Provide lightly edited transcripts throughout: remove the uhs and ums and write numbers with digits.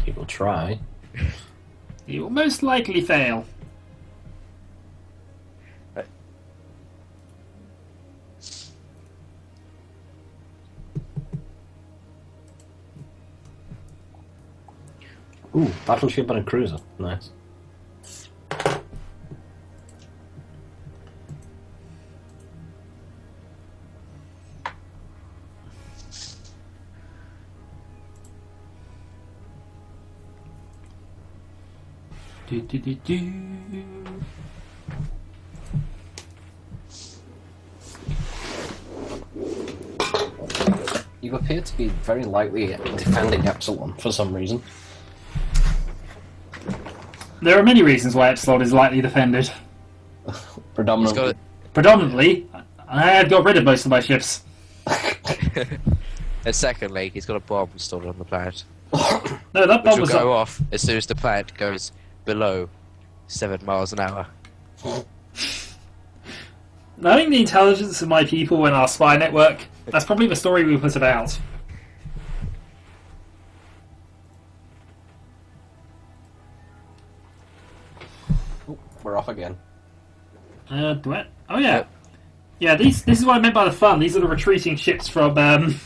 He will try. He will most likely fail. Ooh, battleship and a cruiser. Nice. Do, do, do, do. You appear to be very lightly defending Epsilon for some reason. There are many reasons why Epsilon is lightly defended. Predominantly. Predominantly, I had got rid of most of my ships. And secondly, he's got a bomb installed on the planet. No, that Which bomb will was go off as soon as the planet goes below 7 miles an hour. Knowing the intelligence of my people and our spy network, that's probably the story we put about. Ooh, we're off again. Do it? Oh yeah. Yeah, this is what I meant by the fun. These are the retreating ships from, I'm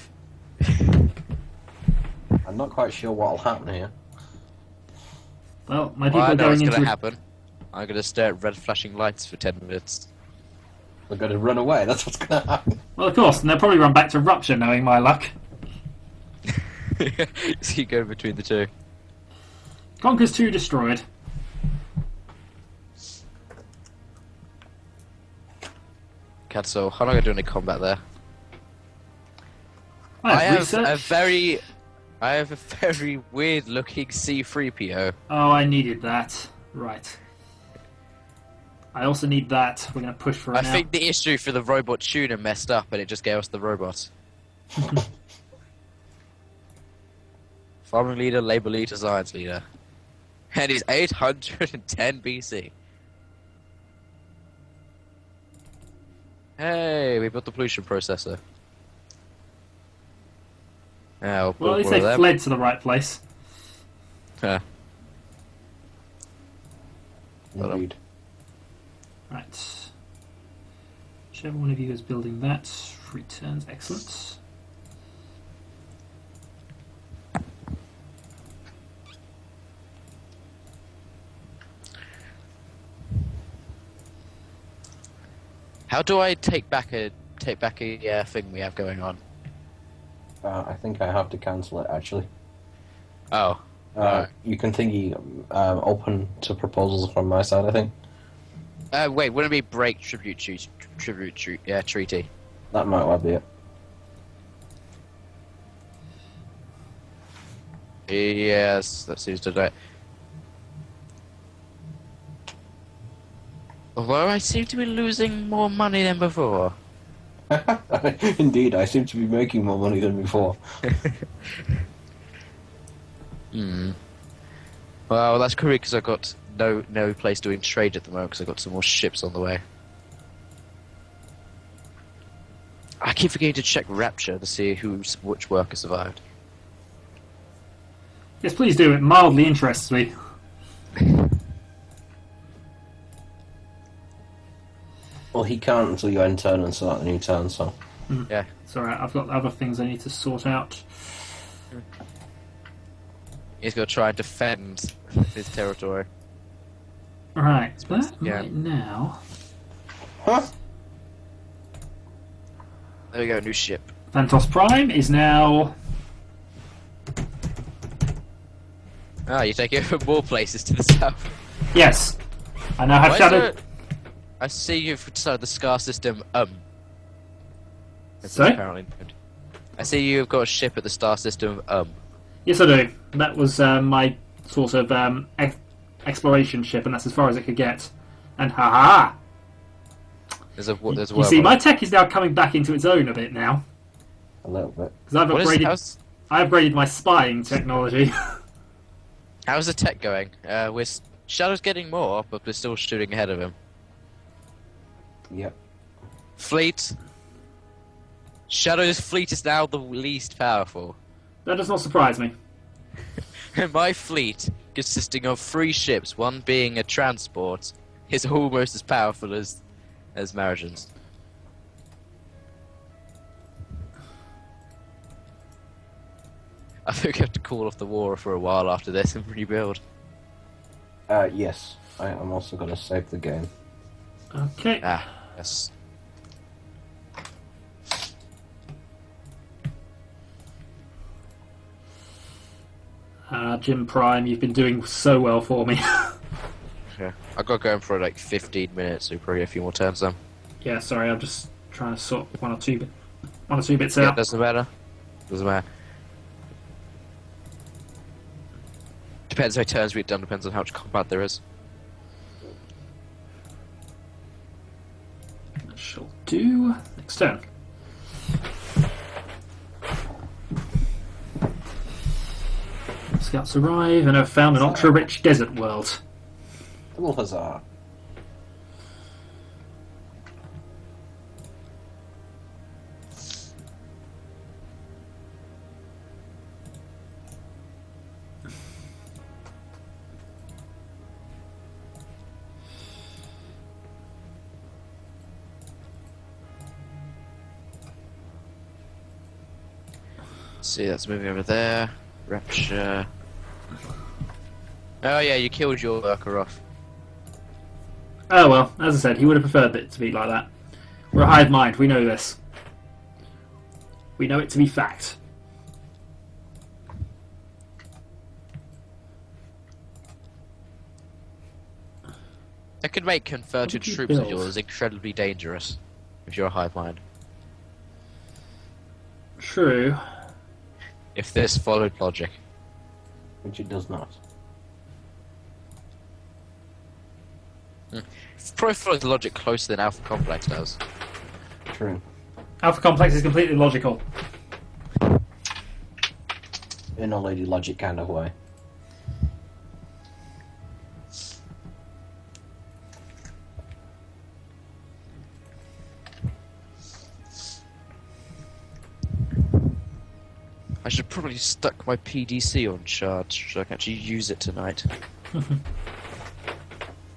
not quite sure what'll happen here. Well, my people Well, I are know going what's into... going to happen. I'm going to stare at red flashing lights for 10 minutes. We're going to run away, that's what's going to happen. Well, of course, and they'll probably run back to Rupture, knowing my luck. So you go between the two. Conquers 2 destroyed. Cancel. How long are you doing in combat there? I have I research. have a very weird looking C3PO. Oh, I needed that. Right. I also need that. We're going to push for it I now. think the issue for the robot tuner messed up and it just gave us the robot. Farming leader, labor leader, science leader. And he's 810 BC. Hey, we built the pollution processor. Yeah, Well, at least one they of them. fled to the right place. Huh. Indeed. Right. Whichever one of you is building that returns. Excellent. How do I take back a thing we have going on? I think I have to cancel it, actually. Oh. Alright. You can thingy open to proposals from my side, I think. Wait, wouldn't it be break treaty? That might well be it. Yes, that seems to do it. Although I seem to be losing more money than before. Indeed, I seem to be making more money than before. Hmm. Well, that's correct because I've got no place doing trade at the moment because I've got some more ships on the way. I keep forgetting to check Rapture to see which worker survived. Yes, please do. It mildly interests me. Well, he can't until you end turn and start the new turn, so... Yeah. It's alright, I've got other things I need to sort out. He's got to try and defend his territory. Alright, that Yeah. might now... Huh? There we go, new ship. Phantos Prime is now... Ah, you take it from more places to the south. Yes. I now have Why is Shadow... there- I see you've decided the scar system, It's Sorry? apparently known. I see you've got a ship at the star system, Yes, I do. That was my sort of exploration ship, and that's as far as it could get. And haha! There's a You see, my tech is now coming back into its own a bit now. A little bit. Because I've What is, upgraded... I upgraded my spying technology. how's the tech going? Shadow's getting more, but we're still shooting ahead of him. Yep. Fleet. Shadow's fleet is now the least powerful. That does not surprise me. My fleet, consisting of 3 ships, one being a transport, is almost as powerful as Marigans. I think we have to call off the war for a while after this and rebuild. Yes. I'm also going to save the game. Okay. Ah, yes. Jim Prime, you've been doing so well for me. Yeah. I got going for like 15 minutes, so probably a few more turns then. Yeah, sorry, I'm just trying to sort one or two bits Yeah, out. doesn't matter. Doesn't matter. Depends how many turns we've done, depends on how much combat there is. That shall do. Next turn. Scouts arrive and have found an ultra-rich desert world. Double huzzah. See, that's moving over there. Rapture. Oh yeah, you killed your worker off. Oh well, as I said, he would have preferred it to be like that. We're a hive mind, we know this. We know it to be fact. I could make converted What did you troops of build? yours incredibly dangerous if you're a hive mind. True. If this followed logic. Which it does not. Probably follows logic closer than Alpha Complex does. True. Alpha Complex is completely logical. In a lady logic kind of way. I should probably stuck my PDC on charge so I can actually use it tonight.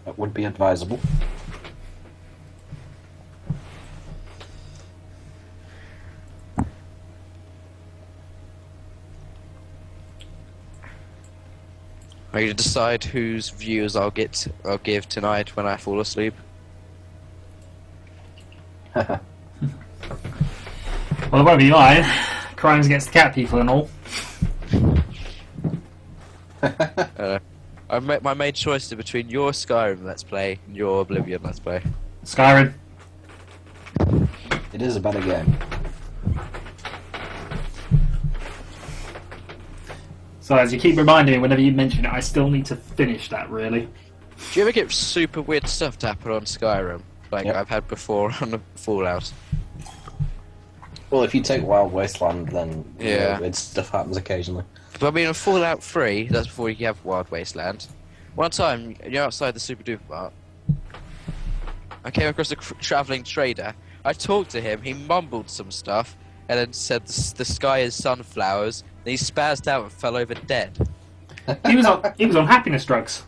That would be advisable. Are you to decide whose views I'll give tonight when I fall asleep? Well, it won't be mine. Crimes against the cat people and all. My main choice is between your Skyrim Let's Play and your Oblivion Let's Play. Skyrim. It is a better game. So as you keep reminding me whenever you mention it, I still need to finish that, really. Do you ever get super weird stuff to happen on Skyrim? Like Yep. I've had before on Fallout. Well, if you take Wild Wasteland, then Yeah. stuff happens occasionally. But I mean, in Fallout 3, that's before you have Wild Wasteland. One time, you're outside the Super Duper Mart. I came across a travelling trader. I talked to him, he mumbled some stuff, and then said the sky is sunflowers, and he spazzed out and fell over dead. He was on happiness drugs.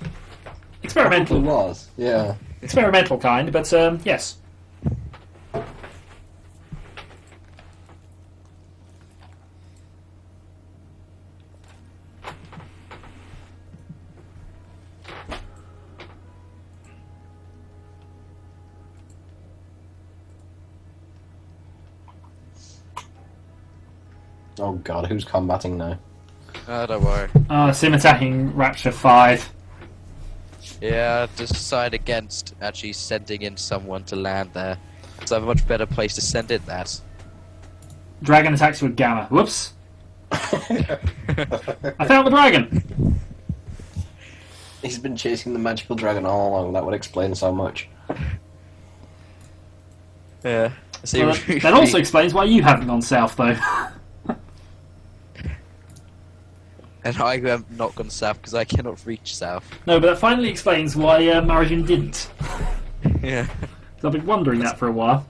It Experimental. was, yeah. Experimental kind, but yes. Oh god, who's combating now? Oh, don't worry. Sim attacking Rapture 5. Yeah, decide against actually sending in someone to land there. So I have a much better place to send in that. Dragon attacks with Gamma. Whoops. I found the dragon. He's been chasing the magical dragon all along, that would explain so much. Yeah. See, Well, that also explains why you haven't gone south, though. And I have not gone south because I cannot reach south. No, but that finally explains why Marigin didn't. Yeah. I've been wondering that for a while.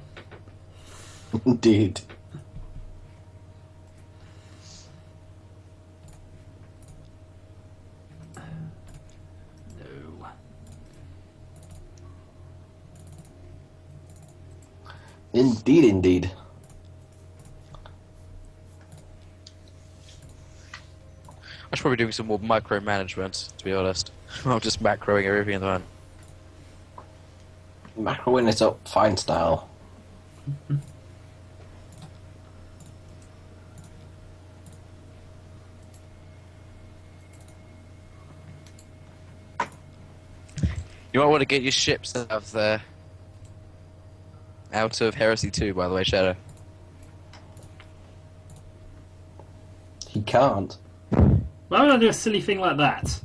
Indeed. Indeed, indeed. I should probably do some more micromanagement, to be honest. I'm just macroing everything in the run. Macroing it up fine style. You might want to get your ships out of Heresy 2, by the way, Shadow. He can't. Why would I do a silly thing like that?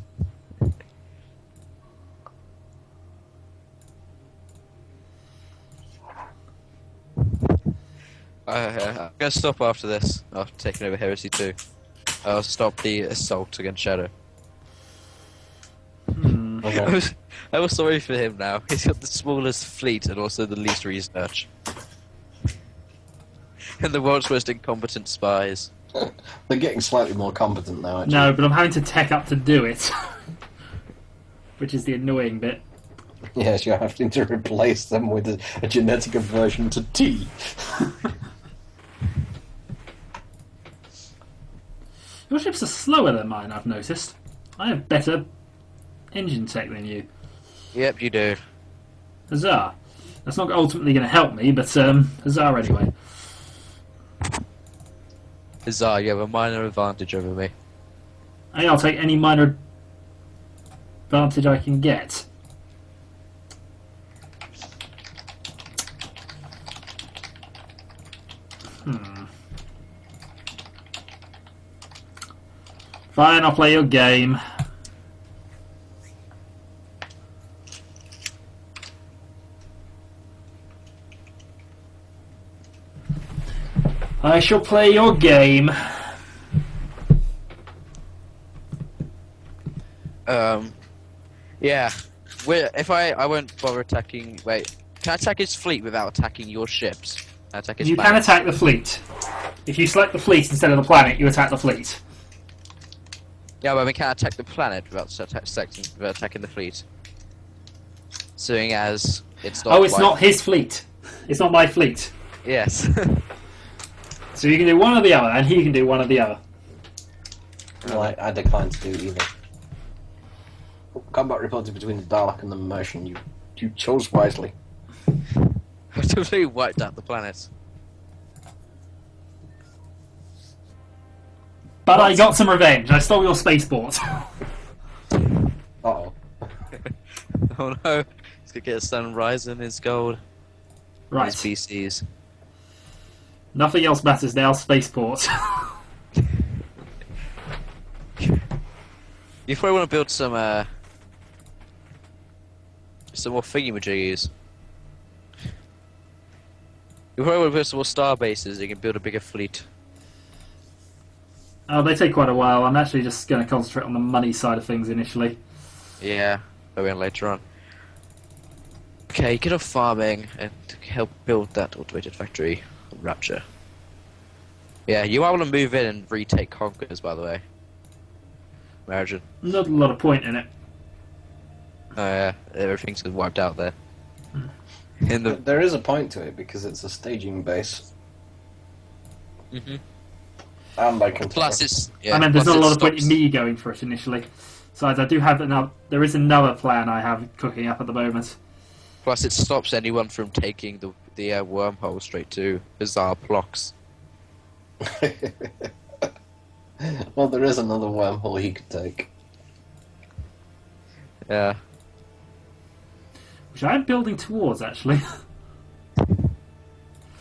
I'm going to stop after this, after taking over Heresy 2. I'll stop the assault against Shadow. Okay. I was sorry for him now. He's got the smallest fleet and also the least research. And the world's most incompetent spies. They're getting slightly more competent now, actually. No, but I'm having to tech up to do it. Which is the annoying bit. Yes, you're having to replace them with a genetic aversion to tea. Your ships are slower than mine, I've noticed. I have better engine tech than you. Yep, you do. Huzzah. That's not ultimately going to help me, but huzzah anyway. Huzzah, you have a minor advantage over me. Hey, I'll take any minor advantage I can get. Fine, I'll play your game. I shall play your game. Yeah. If I won't bother attacking. Wait, can I attack his fleet without attacking your ships? Can I attack his You can planet? attack the fleet. If you select the fleet instead of the planet, you attack the fleet. Yeah, but we can't attack the planet without attacking the fleet. Seeing as it's not. Oh, it's not his fleet. It's not my fleet. Yes. So you can do one or the other, and he can do one or the other. Well, I decline to do either. Combat reported between the Dalek and the Mercian. You chose wisely. I totally wiped out the planet. But I got some revenge. I stole your spaceport. Uh-oh. Oh no, he's gonna get a sunrise in his gold. Right. His PCs. Nothing else matters now. Spaceport. You probably want to build some more thingy-majiggies. You probably want to build some more star bases. You can build a bigger fleet. Oh, they take quite a while. I'm actually just going to concentrate on the money side of things initially. Yeah, but then later on. Okay, get off farming and help build that automated factory. Rapture. Yeah, you might want to move in and retake Conquers, by the way. Imagine. Not a lot of point in it. Oh yeah, everything's been wiped out there. In the. There is a point to it because it's a staging base. Mhm. And I can. Plus, it's. Yeah, I mean, there's plus not a it lot of point in stops- me going for it initially. Besides, I do have another. There is another plan I have cooking up at the moment. Plus, it stops anyone from taking the wormhole straight to bizarre blocks. Well, there is another wormhole he could take. Yeah. Which I'm building towards, actually.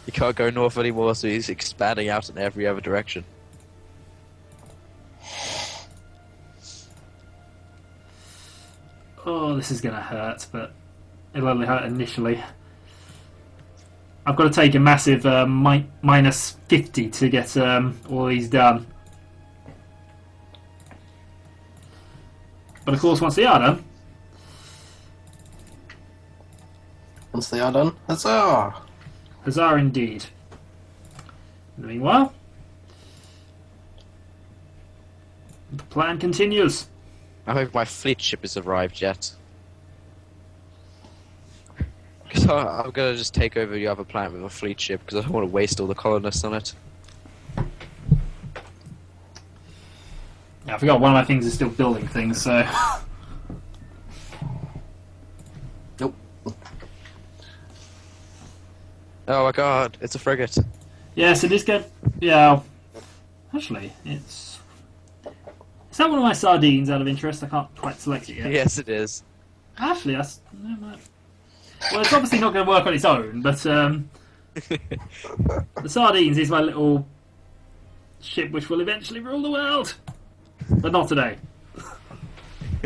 He can't go north anymore, so he's expanding out in every other direction. Oh, this is going to hurt, but it'll only hurt initially. I've got to take a massive minus 50 to get all these done. But of course, once they are done, Once they are done, huzzah! huzzah indeed. In the meanwhile, the plan continues. I hope my fleet ship has arrived yet. Because So I'm gonna just take over your other planet with a fleet ship because I don't want to waste all the colonists on it. Yeah, I forgot one of my things is still building things, so... Nope. Oh my god, it's a frigate. Yes, it is good. Yeah. Actually, it's... Is that one of my sardines out of interest? I can't quite select it yet. Yes, it is. Actually, that's... Well, it's obviously not going to work on its own, but the sardines is my little ship which will eventually rule the world. But not today.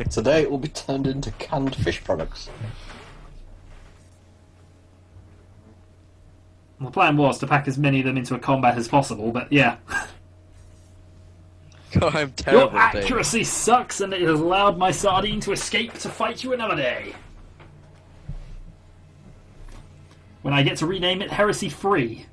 Today it will be turned into canned fish products. The plan was to pack as many of them into a combat as possible, but yeah. God, I'm terrible. Your accuracy sucks, and it has allowed my sardine to escape to fight you another day. When I get to rename it Heresy Free.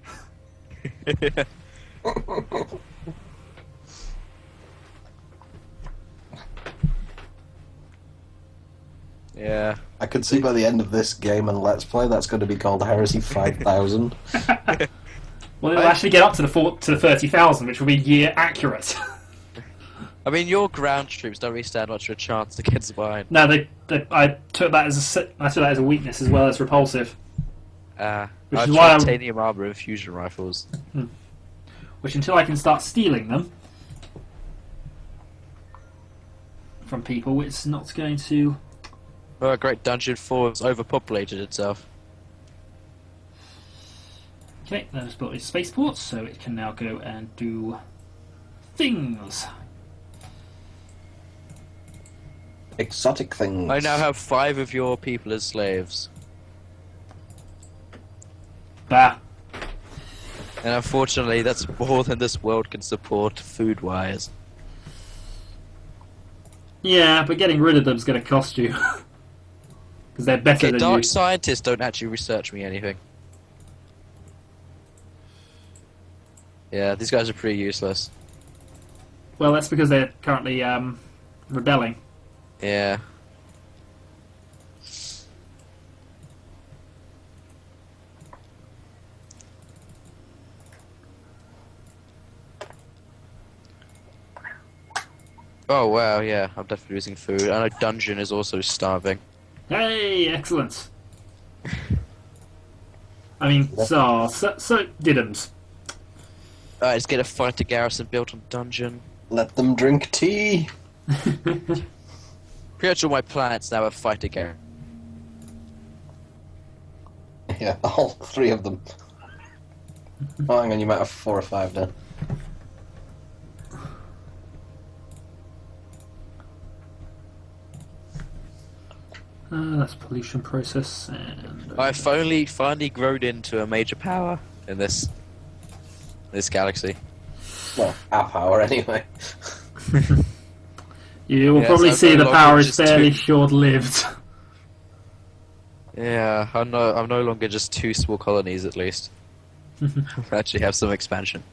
Yeah. I could see by the end of this game and Let's Play that's going to be called Heresy 5000. Well, it'll actually get up to the 30,000, which will be year accurate. I mean, your ground troops don't really stand much of a chance against mine. No, I took that as a weakness as well as repulsive. Which I've is why titanium armor and fusion rifles. Which, until I can start stealing them from people, it's not going to... Oh, a great Dungeon 4 has overpopulated itself. Okay, that has built its spaceport, so it can now go and do things. Exotic things. I now have 5 of your people as slaves. Bah. And unfortunately, that's more than this world can support food-wise. Yeah, but getting rid of them is going to cost you. Because they're better than Dark you. scientists don't actually research me anything. Yeah, these guys are pretty useless. Well, that's because they're currently rebelling. Yeah. Oh wow, yeah, I'm definitely losing food. I know Dungeon is also starving. Hey, excellent. I mean, so Diddums. Alright, let's get a fighter garrison built on Dungeon. Let them drink tea. Pretty much all my planets now have fighter garrison. Yeah, all 3 of them. Oh, hang on, you might have 4 or 5 now. That's pollution process, and I've finally grown into a major power in this galaxy. Well, our power anyway. you will Yes, probably I'm see no the power longer is just fairly too- short-lived. Yeah, I'm no longer just 2 small colonies at least. I actually have some expansion.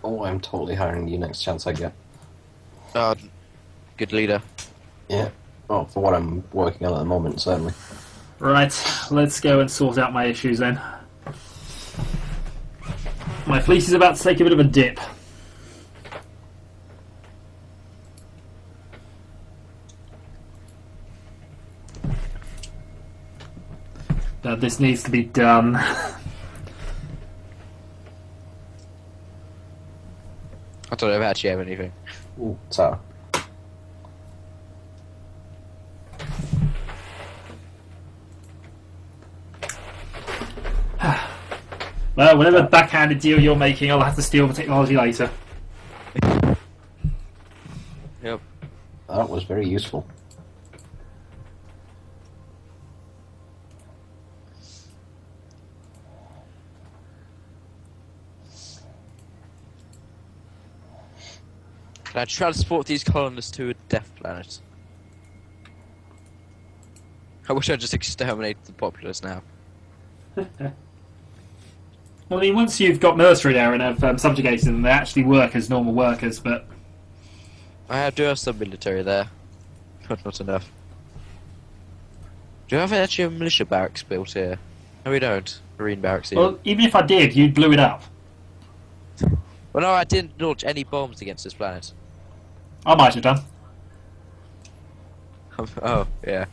Oh, I'm totally hiring you next chance I get. Good leader. Yeah. Oh, for what I'm working on at the moment, certainly. Right, let's go and sort out my issues then. My fleet is about to take a bit of a dip. But this needs to be done. I don't know if I actually have anything. Ooh, so. Well, whatever backhanded deal you're making, I'll have to steal the technology later. Yep. That was very useful. Can I transport these colonists to a death planet? I wish I'd just exterminate the populace now. Well, I mean, once you've got military there and have subjugated them, they actually work as normal workers, but do have some military there, but not enough. Do you have actually a militia barracks built here? No, we don't. Marine barracks even. Well, even if I did, you blew it up. Well, no, I didn't launch any bombs against this planet. I might have done. Oh, yeah.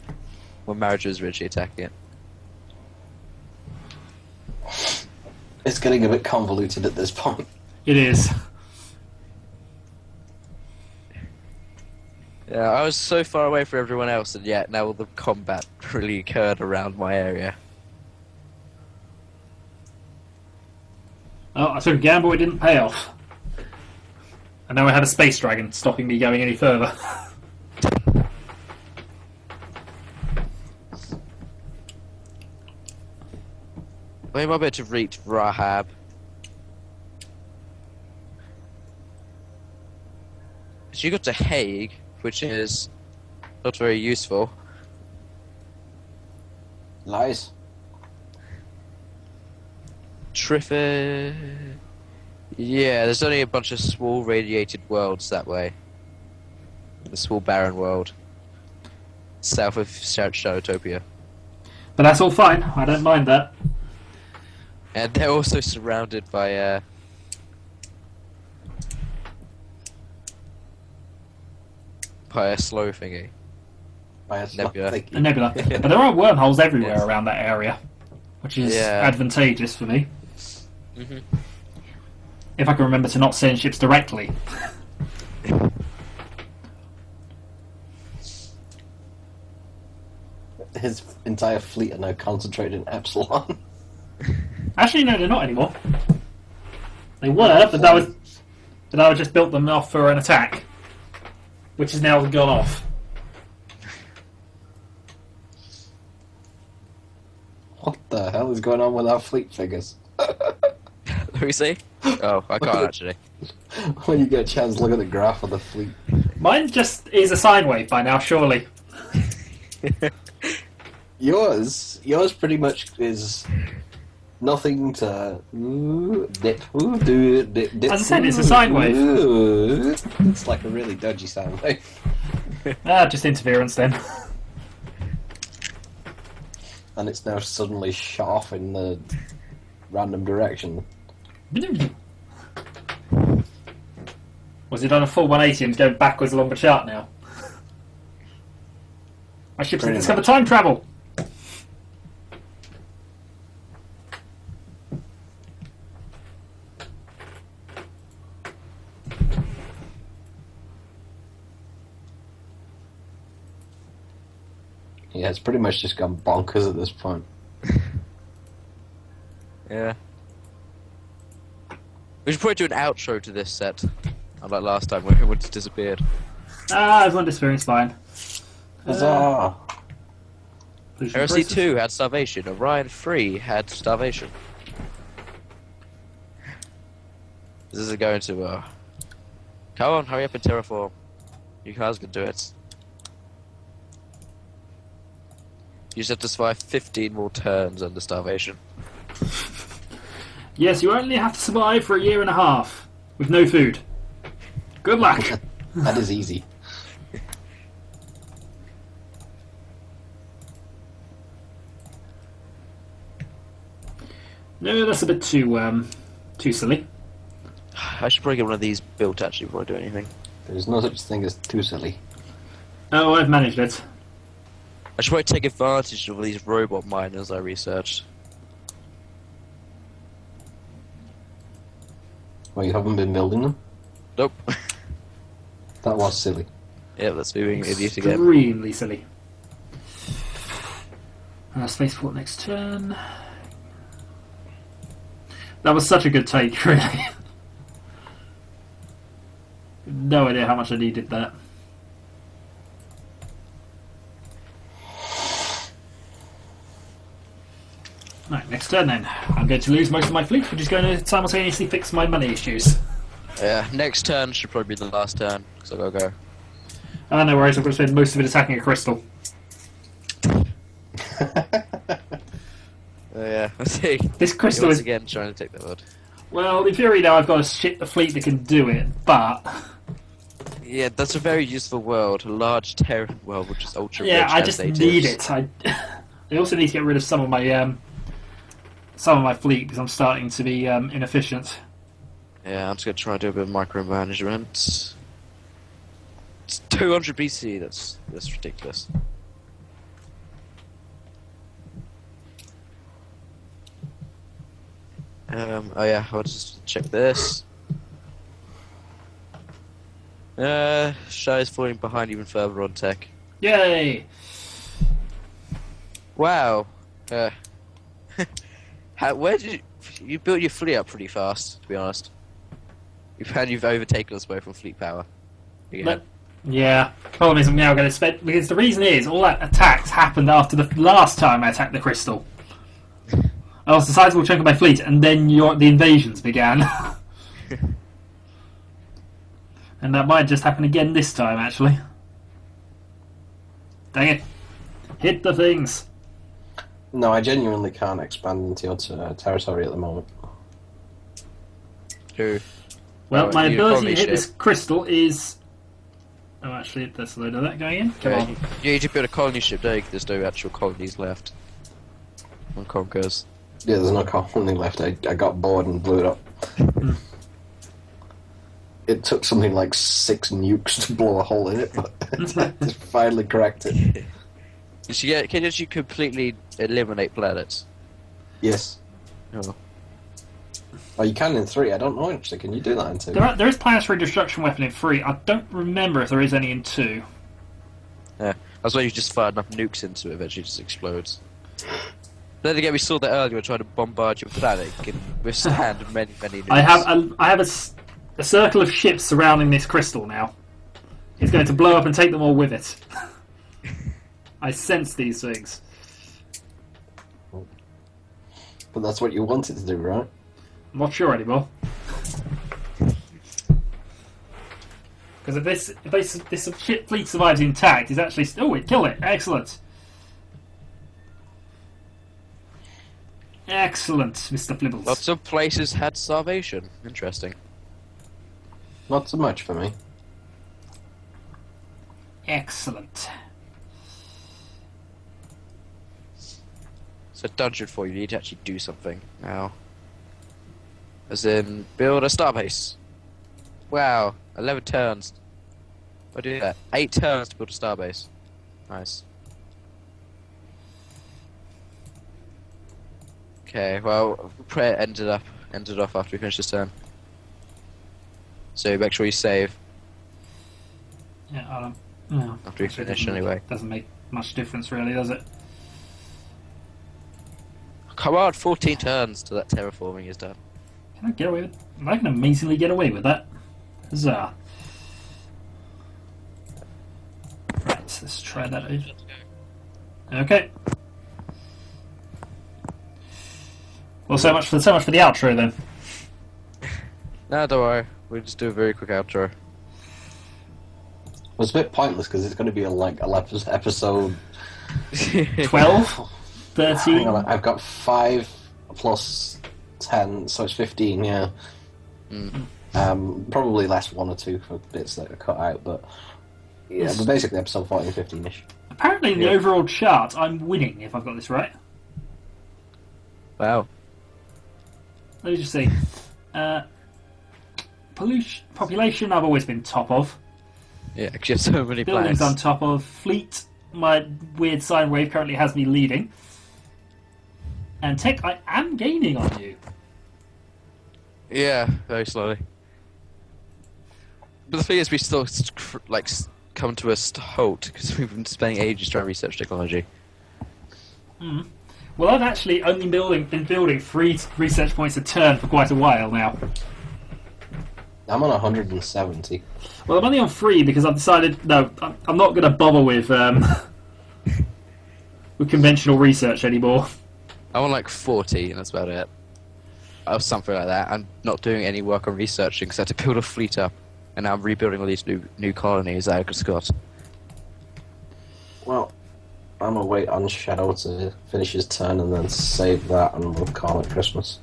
Well, marriage was originally attacking it. It's getting a bit convoluted at this point. It is. Yeah, I was so far away from everyone else, and yet now all the combat really occurred around my area. Oh, I took a gamble, it didn't pay off. And now I had a space dragon stopping me going any further. We might be able to reach Rahab. So you got to Hague, which is not very useful. Lies. Triffid. Yeah, there's only a bunch of small radiated worlds that way. The small barren world. South of Shadowtopia. But that's all fine, I don't mind that. And they're also surrounded by a slow thingy. By a Nebula. A nebula. But there are wormholes everywhere around that area, which is advantageous for me. Mm-hmm. If I can remember to not send ships directly. His entire fleet are now concentrated in Epsilon. Actually, no, they're not anymore. They were, but I just built them off for an attack, which has now gone off. What the hell is going on with our fleet figures? Let me see. Oh, I can't actually. When you get a chance, look at the graph of the fleet. Mine just is a sine wave by now, surely. Yours pretty much is nothing to dip. Dip. As I said, it's a sine wave. It's like a really dodgy sine wave. Just interference then. And it's now suddenly shot off in the random direction. Was it on a full 180 and going backwards along the chart now? My ships have discovered time travel! Yeah, it's pretty much just gone bonkers at this point. Yeah. We should probably do an outro to this set. Unlike last time where everyone just disappeared. Everyone disappearing's fine. Huzzah! Heresy 2 had starvation. Orion 3 had starvation. This is going to, Come on, hurry up and terraform. You guys can do it. You just have to survive 15 more turns under starvation. Yes, you only have to survive for 1.5 years with no food. Good luck. That is easy. No, that's a bit too silly. I should probably get one of these built actually before I do anything. There's no such thing as too silly. Oh, I've managed it. I should probably take advantage of these robot miners I researched. Well, you haven't been building them? Nope. That was silly. Yeah, that's me being an idiot again. Extremely silly. Spaceport next turn. That was such a good take, really. No idea how much I needed that. Right, next turn then. I'm going to lose most of my fleet, which is going to simultaneously fix my money issues. Yeah, next turn should probably be the last turn, because I've got to go. No worries, I'm going to spend most of it attacking a crystal. Yeah, let's see. This crystal Once is... again trying to take the wood. Well, in theory now I've got a fleet that can do it, but... Yeah, that's a very useful world. A large, terran world, which is ultra Yeah, rich. I as just natives. need it. I also need to get rid of some of my fleet because I'm starting to be inefficient. Yeah, I'm just gonna try and do a bit of micromanagement. It's 200 BC. That's ridiculous. Oh yeah, I'll just check this. Shai's falling behind even further on tech. Yay! Wow. Where did you built your fleet up pretty fast? To be honest, you've overtaken us both on fleet power. Again. Yeah. Problem is, I'm now going to spend because the reason is all that attacks happened after the last time I attacked the crystal. I lost a sizable chunk of my fleet, and then the invasions began. And that might just happen again this time, actually. Dang it. Hit the things. No, I genuinely can't expand into your territory at the moment. True. Well, my you ability probably to hit this should. crystal is... Oh, actually, there's a load of that going in. Come on. You need to build a colony ship, don't you? 'Cause there's no actual colonies left. On Conquers. Yeah, there's no colony left. I got bored and blew it up. It took something like 6 nukes to blow a hole in it, but it's finally cracked it. Can you completely eliminate planets? Yes. Oh. Oh, you can in 3. I don't know actually. Can you do that in 2? There is planetary destruction weapon in 3. I don't remember if there is any in 2. Yeah. That's why you just fire enough nukes into it, eventually it just explodes. Then again, we saw that earlier, trying to bombard your planet. You can withstand many nukes. I have a circle of ships surrounding this crystal now. It's going to blow up and take them all with it. I sense these things. But that's what you wanted to do, right? I'm not sure anymore. Because if this ship fleet survives intact, it's actually... Oh, it killed it. Excellent. Excellent, Mr. Flibbles. Lots of places had starvation. Interesting. Not so much for me. Excellent. It's a dungeon for you. You need to actually do something now. As in, build a starbase. Wow, 11 turns. I do that. 8 turns to build a starbase. Nice. Okay, well, prayer ended off after we finished this turn. So make sure you save Yeah, I don't... No, after we finish anyway. Doesn't make much difference, really, does it? Come on, 14 turns till that terraforming is done. Can I get away with... I can amazingly get away with that. Huzzah. Right, let's try that out. Okay. Well, so much for the outro then. No, don't worry. We'll just do a very quick outro. Well, it's a bit pointless because it's going to be like 11 episode 12? 13? Hang on, I've got 5 plus 10, so it's 15, yeah. Probably less 1 or 2 for bits that are cut out, but yeah, but basically episode 14, 15-ish. Apparently in the overall chart, I'm winning, if I've got this right. Wow. Let me just see. Population, I've always been top of. Yeah, because you have so many Buildings planets. on top of. Fleet, my weird sine wave currently has me leading. And tech, I am gaining on you. Yeah, very slowly. But the thing is, we still come to a halt because we've been spending ages trying to research technology. Well, I've actually only been building 3 research points a turn for quite a while now. I'm on 170. Well, I'm only on 3 because I've decided no, I'm not going to bother with conventional research anymore. I'm on like 40, and that's about it. Or something like that. I'm not doing any work on researching because I had to build a fleet up, and now I'm rebuilding all these new colonies that I just got. Well, I'm gonna wait on Shadow to finish his turn and then save that, and we'll call it Christmas.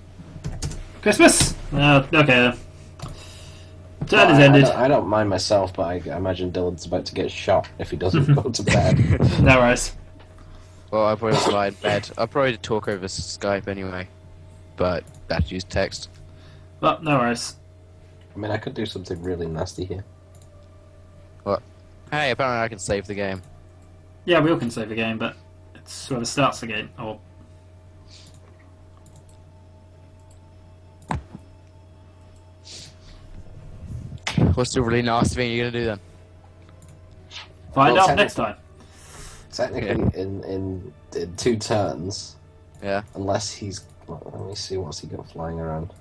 Christmas? Okay. Turn is Well, ended. I don't mind myself, but I imagine Dylan's about to get shot if he doesn't go to bed. No worries. Well, I'll probably just lie in bed. I'll probably talk over Skype anyway. But better use text. Well, no worries. I mean, I could do something really nasty here. What? Hey, apparently I can save the game. Yeah, we all can save the game, but it's whoever starts the game. Or What's the really nasty thing you're gonna do then? find Well, out next time. Technically, in 2 turns, Yeah. unless he's... Well, let me see what's he got flying around.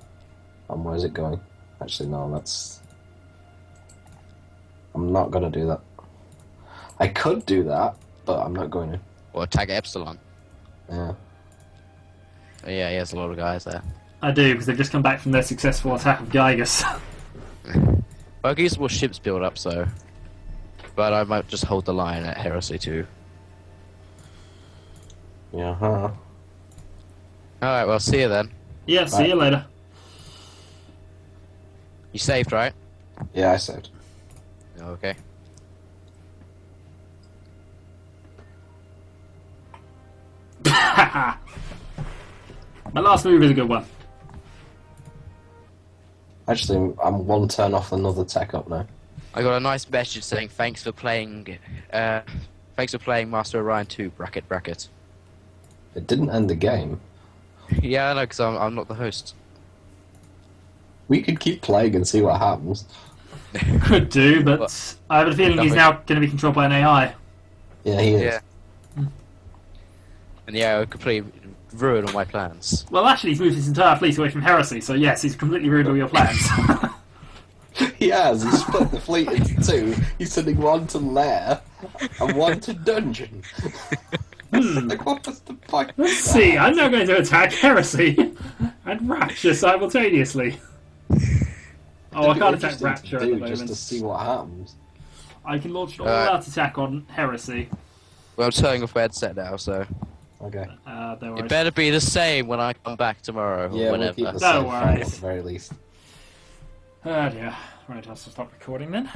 And where's it going? Actually, no, that's... I'm not going to do that. I could do that, but I'm not going to. Or attack Epsilon. Yeah. Oh, yeah, he has a lot of guys there. I do, because they've just come back from their successful attack of Gygus. Well, I can use more ships build up, so. But I might just hold the line at Heresy too. Yeah, huh? Alright, well, see you then. Yeah, see you later. You saved, right? Yeah, I saved. Okay. My last move is a good one. Actually, I'm 1 turn off another tech up now. I got a nice message saying thanks for playing Master Orion 2, bracket bracket. It didn't end the game. Yeah, I know, because I'm not the host. We could keep playing and see what happens. Could do, but What? I have a feeling he's Nothing. now going to be controlled by an AI. Yeah, he is. Yeah. And yeah, it completely ruined all my plans. Well, actually, he's moved his entire fleet away from Heresy, so yes, he's completely ruined all your plans. He has. He split the fleet into 2. He's sending 1 to Lair and 1 to Dungeon. Like, what was the point? Let's see, I'm now going to attack Heresy and Rapture simultaneously. Oh, I can't attack Rapture at the moment. Just to see what happens. I can launch an all-out attack on Heresy. Well, I'm turning off my headset now, so. Okay. Don't worry. It better be the same when I come back tomorrow, or Yeah, whenever. we'll keep the No same fight at worries. the very least. Oh dear. Right, I'll stop recording then.